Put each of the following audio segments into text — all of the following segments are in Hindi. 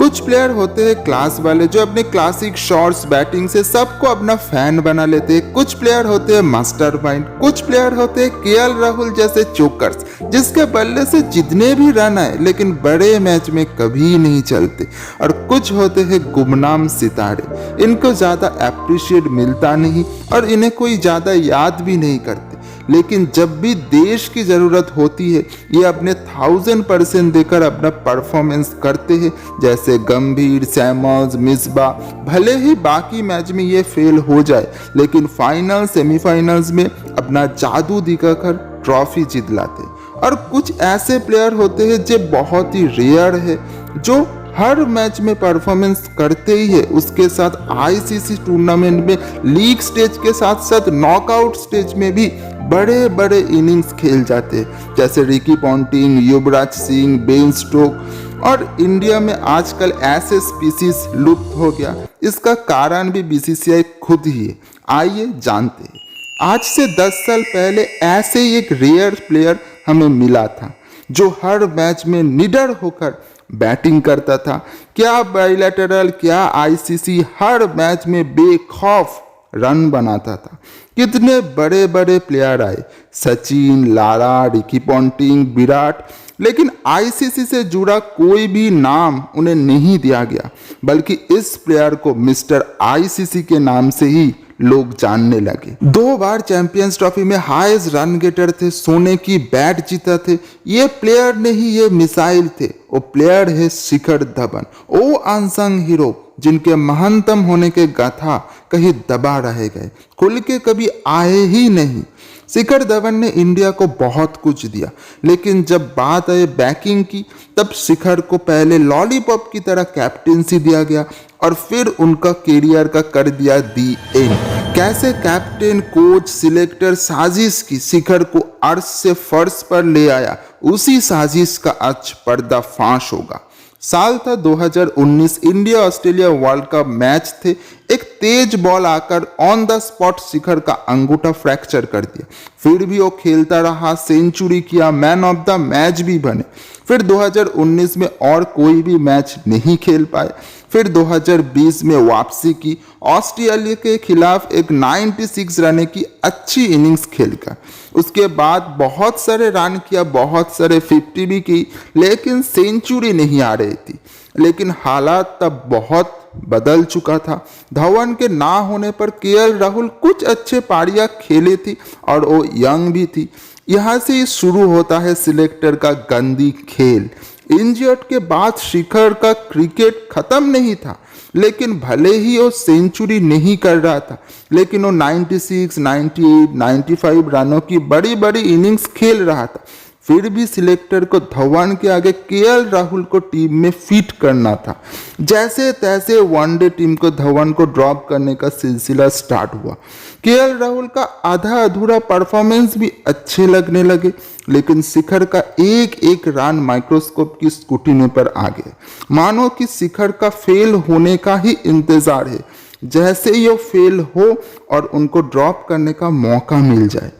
कुछ प्लेयर होते हैं क्लास वाले जो अपने क्लासिक शॉट्स बैटिंग से सबको अपना फैन बना लेते हैं। कुछ प्लेयर होते हैं मास्टरमाइंड, कुछ प्लेयर होते हैं केएल राहुल जैसे चोकर्स जिसके बल्ले से जितने भी रन आए लेकिन बड़े मैच में कभी नहीं चलते। और कुछ होते हैं गुमनाम सितारे, इनको ज्यादा अप्रिशिएट मिलता नहीं और इन्हें कोई ज्यादा याद भी नहीं करते, लेकिन जब भी देश की ज़रूरत होती है ये अपने 1000% देकर अपना परफॉर्मेंस करते हैं। जैसे गंभीर, सैमल्स, मिसबा, भले ही बाकी मैच में ये फेल हो जाए लेकिन फाइनल सेमीफाइनल्स में अपना जादू दिखाकर ट्रॉफी जीत लाते। और कुछ ऐसे प्लेयर होते हैं जो बहुत ही रेयर है, जो हर मैच में परफॉर्मेंस करते ही है, उसके साथ आईसीसी टूर्नामेंट में लीग स्टेज के साथ साथ नॉकआउट स्टेज में भी बड़े बड़े इनिंग्स खेल जाते हैं। जैसे Ricky Ponting, Yuvraj Singh, Ben Stoke. और इंडिया में आजकल ऐसे स्पीसीज लुप्त हो गया, इसका कारण भी बीसीसीआई खुद ही है। आइए जानते हैं। आज से 10 साल पहले ऐसे ही एक रेयर प्लेयर हमें मिला था जो हर मैच में निडर होकर बैटिंग करता था। क्या बाइलैटरल, क्या आईसीसी, हर मैच में बेखौफ रन बनाता था। कितने बड़े बड़े प्लेयर आए, Sachin, Lara, Ricky Ponting, Virat, लेकिन आईसीसी से जुड़ा कोई भी नाम उन्हें नहीं दिया गया, बल्कि इस प्लेयर को मिस्टर आईसीसी के नाम से ही लोग जानने लगे। 2 बार चैंपियंस ट्रॉफी में हाईएस्ट रन गेटर थे, सोने की बैट जीता थे। ये प्लेयर नहीं, ये मिसाइल थे। वो प्लेयर है शिखर धवन, वो अनसंग हीरो जिनके महंतम होने के गाथा कहीं दबा रह गए, खुल के कभी आए ही नहीं। शिखर धवन ने इंडिया को बहुत कुछ दिया, लेकिन जब बात आए बैटिंग की तब शिखर को पहले लॉलीपॉप की तरह कैप्टेंसी दिया गया और फिर उनका करियर का कर दिया दी एंड। कैसे कैप्टन, कोच, सिलेक्टर साजिश की शिखर को अर्श से फर्श पर ले आया, उसी साजिश का आज पर्दाफाश होगा। साल था 2019, India Australia world cup match थे। एक तेज बॉल आकर ऑन द स्पॉट शिखर का अंगूठा फ्रैक्चर कर दिया, फिर भी वो खेलता रहा, सेंचुरी किया, मैन ऑफ द मैच भी बने। फिर 2019 में और कोई भी मैच नहीं खेल पाए। फिर 2020 में वापसी की, ऑस्ट्रेलिया के खिलाफ एक 96 रन की अच्छी इनिंग्स खेलकर। उसके बाद बहुत सारे रन किया, बहुत सारे 50 भी की, लेकिन सेंचुरी नहीं आ रही थी। लेकिन हालात तब बहुत बदल चुका था। धवन के ना होने पर केएल राहुल कुछ अच्छे पारियां खेली थी और वो यंग भी थी। यहाँ से ही शुरू होता है सिलेक्टर का गंदी खेल। इंजर्ड के बाद शिखर का क्रिकेट खत्म नहीं था, लेकिन भले ही वो सेंचुरी नहीं कर रहा था, लेकिन वो 96, 98, 95 रनों की बड़ी बड़ी इनिंग्स खेल रहा था। फिर भी सिलेक्टर को धवन के आगे केएल राहुल को टीम में फिट करना था। जैसे तैसे वनडे टीम को धवन को ड्रॉप करने का सिलसिला स्टार्ट हुआ। केएल राहुल का आधा अधूरा परफॉर्मेंस भी अच्छे लगने लगे, लेकिन शिखर का एक एक रन माइक्रोस्कोप की स्क्रूटिनी पर आ गए। मानो कि शिखर का फेल होने का ही इंतजार है, जैसे ही वो फेल हो और उनको ड्रॉप करने का मौका मिल जाए।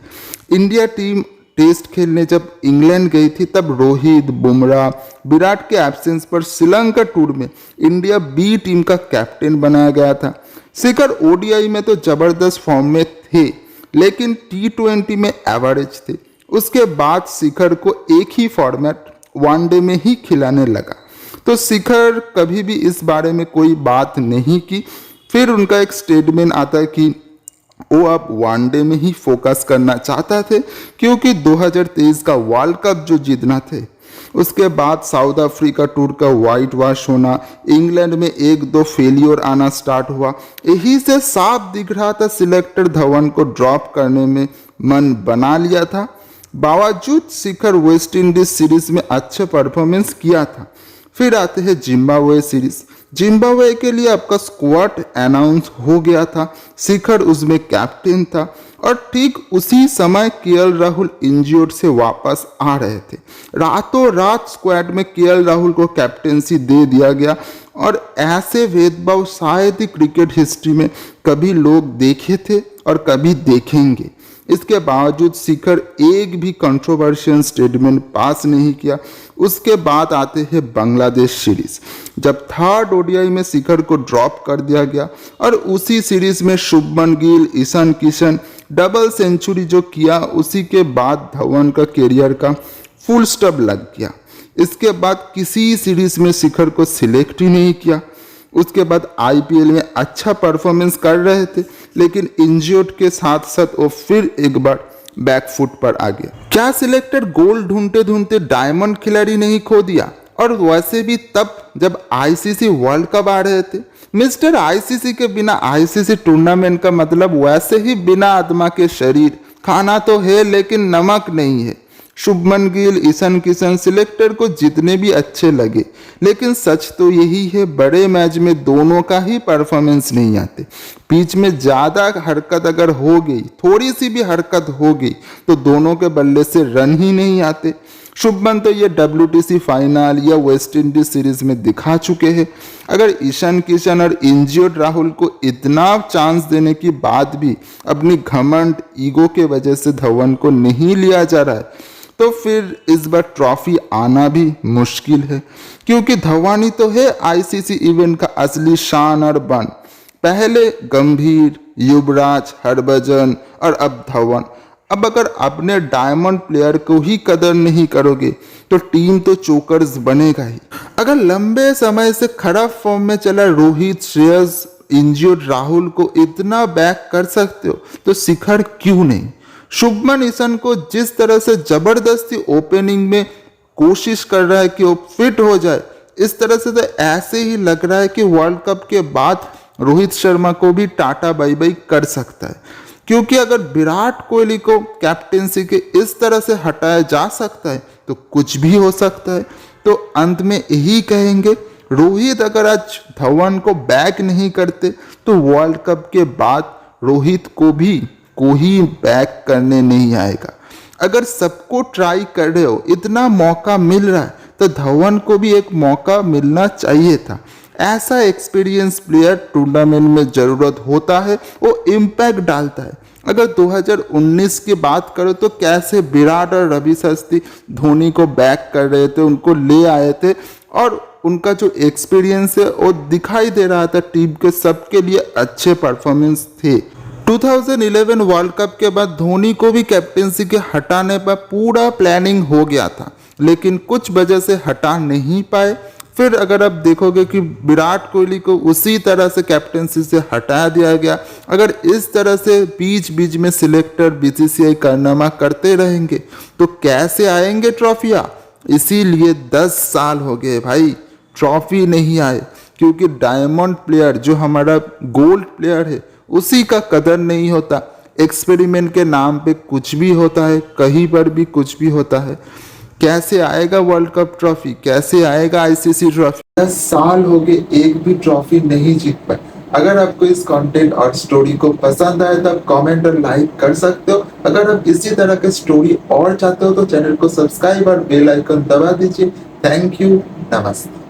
इंडिया टीम टेस्ट खेलने जब इंग्लैंड गई थी तब रोहित, बुमराह, विराट के एब्सेंस पर श्रीलंका टूर में इंडिया बी टीम का कैप्टन बनाया गया था। शिखर ओडीआई में तो जबरदस्त फॉर्म में थे, लेकिन T20 में एवरेज थे। उसके बाद शिखर को एक ही फॉर्मेट वनडे में ही खिलाने लगा, तो शिखर कभी भी इस बारे में कोई बात नहीं की। फिर उनका एक स्टेटमेंट आता है कि वो अब वनडे में ही फोकस करना चाहता थे, क्योंकि 2023 का वर्ल्ड कप जो जीतना थे। उसके बाद साउथ अफ्रीका टूर का वाइट वॉश होना, इंग्लैंड में 1-2 फेलियर आना स्टार्ट हुआ। यही से साफ दिख रहा था सिलेक्टर धवन को ड्रॉप करने में मन बना लिया था। बावजूद शिखर वेस्ट इंडीज सीरीज में अच्छा परफॉर्मेंस किया था। फिर आते हैं जिम्बाब्वे सीरीज। जिम्बाब्वे के लिए आपका स्क्वाड अनाउंस हो गया था, शिखर उसमें कैप्टन था और ठीक उसी समय केएल राहुल इंजर्ड से वापस आ रहे थे। रातों रात स्क्वाड में केएल राहुल को कैप्टेंसी दे दिया गया और ऐसे भेदभाव शायद ही क्रिकेट हिस्ट्री में कभी लोग देखे थे और कभी देखेंगे। इसके बावजूद शिखर एक भी कंट्रोवर्शियल स्टेटमेंट पास नहीं किया। उसके बाद आते हैं बांग्लादेश सीरीज, जब थर्ड ओडीआई में शिखर को ड्रॉप कर दिया गया और उसी सीरीज में शुभमन गिल, ईशान किशन डबल सेंचुरी जो किया, उसी के बाद धवन का कैरियर का फुल स्टॉप लग गया। इसके बाद किसी सीरीज में शिखर को सिलेक्ट ही नहीं किया। उसके बाद आईपीएल में अच्छा परफॉर्मेंस कर रहे थे, लेकिन इंजर्ड के साथ साथ वो फिर एक बार बैकफुट पर आ गया। क्या सिलेक्टर गोल्ड ढूंढते ढूंढते डायमंड खिलाड़ी नहीं खो दिया? और वैसे भी तब जब आईसीसी वर्ल्ड कप आ रहे थे। मिस्टर आईसीसी के बिना आईसीसी टूर्नामेंट का मतलब वैसे ही बिना आत्मा के शरीर। खाना तो है लेकिन नमक नहीं है। शुभमन गिल, ईशान किशन सिलेक्टर को जितने भी अच्छे लगे, लेकिन सच तो यही है बड़े मैच में दोनों का ही परफॉर्मेंस नहीं आते। बीच में ज़्यादा हरकत अगर हो गई, थोड़ी सी भी हरकत हो गई, तो दोनों के बल्ले से रन ही नहीं आते। शुभमन तो ये WTC फाइनल या वेस्ट इंडीज सीरीज में दिखा चुके हैं। अगर ईशान किशन और इंजर्ड राहुल को इतना चांस देने के बाद भी अपनी घमंड ईगो के वजह से धवन को नहीं लिया जा रहा है, तो फिर इस बार ट्रॉफी आना भी मुश्किल है, क्योंकि धवन ही तो है आईसीसी इवेंट का असली शान और बन। पहले गंभीर, युवराज, हरभजन और अब धवन। अब अगर अपने डायमंड प्लेयर को ही कदर नहीं करोगे तो टीम तो चोकर्स बनेगा ही। अगर लंबे समय से खराब फॉर्म में चला रोहित, श्रेयस, इंजर्ड राहुल को इतना बैक कर सकते हो तो शिखर क्यों नहीं? शुभमन ईशान को जिस तरह से जबरदस्ती ओपनिंग में कोशिश कर रहा है कि वो फिट हो जाए, इस तरह से तो ऐसे ही लग रहा है कि वर्ल्ड कप के बाद रोहित शर्मा को भी टाटा बाई बाई कर सकता है। क्योंकि अगर विराट कोहली को कैप्टेंसी के इस तरह से हटाया जा सकता है तो कुछ भी हो सकता है। तो अंत में यही कहेंगे, रोहित अगर आज धवन को बैक नहीं करते तो वर्ल्ड कप के बाद रोहित को भी कोई बैक करने नहीं आएगा। अगर सबको ट्राई कर रहे हो, इतना मौका मिल रहा है, तो धवन को भी एक मौका मिलना चाहिए था। ऐसा एक्सपीरियंस प्लेयर टूर्नामेंट में जरूरत होता है, वो इम्पैक्ट डालता है। अगर 2019 की बात करो तो कैसे विराट और रवि शास्त्री धोनी को बैक कर रहे थे, उनको ले आए थे, और उनका जो एक्सपीरियंस है वो दिखाई दे रहा था। टीम के सबके लिए अच्छे परफॉर्मेंस थे। 2011 वर्ल्ड कप के बाद धोनी को भी कैप्टेंसी के हटाने पर पूरा प्लानिंग हो गया था, लेकिन कुछ वजह से हटा नहीं पाए। फिर अगर आप देखोगे कि विराट कोहली को उसी तरह से कैप्टेंसी से हटा दिया गया। अगर इस तरह से बीच बीच में सिलेक्टर बीसीसीआई कारनामा करते रहेंगे तो कैसे आएंगे ट्रॉफियाँ? इसीलिए 10 साल हो गए भाई, ट्रॉफी नहीं आए, क्योंकि डायमंड प्लेयर जो हमारा गोल्ड प्लेयर है उसी का कदर नहीं होता। एक्सपेरिमेंट के नाम पे कुछ भी होता है, कहीं पर भी कुछ भी होता है। कैसे आएगा वर्ल्ड कप ट्रॉफी, कैसे आएगा आईसीसी ट्रॉफी? 10 साल हो गए, एक भी ट्रॉफी नहीं जीत पाए। अगर आपको इस कंटेंट और स्टोरी को पसंद आए तो आप कमेंट और लाइक कर सकते हो। अगर आप इसी तरह के स्टोरी और चाहते हो तो चैनल को सब्सक्राइब और बेल आइकन दबा दीजिए। थैंक यू, नमस्ते।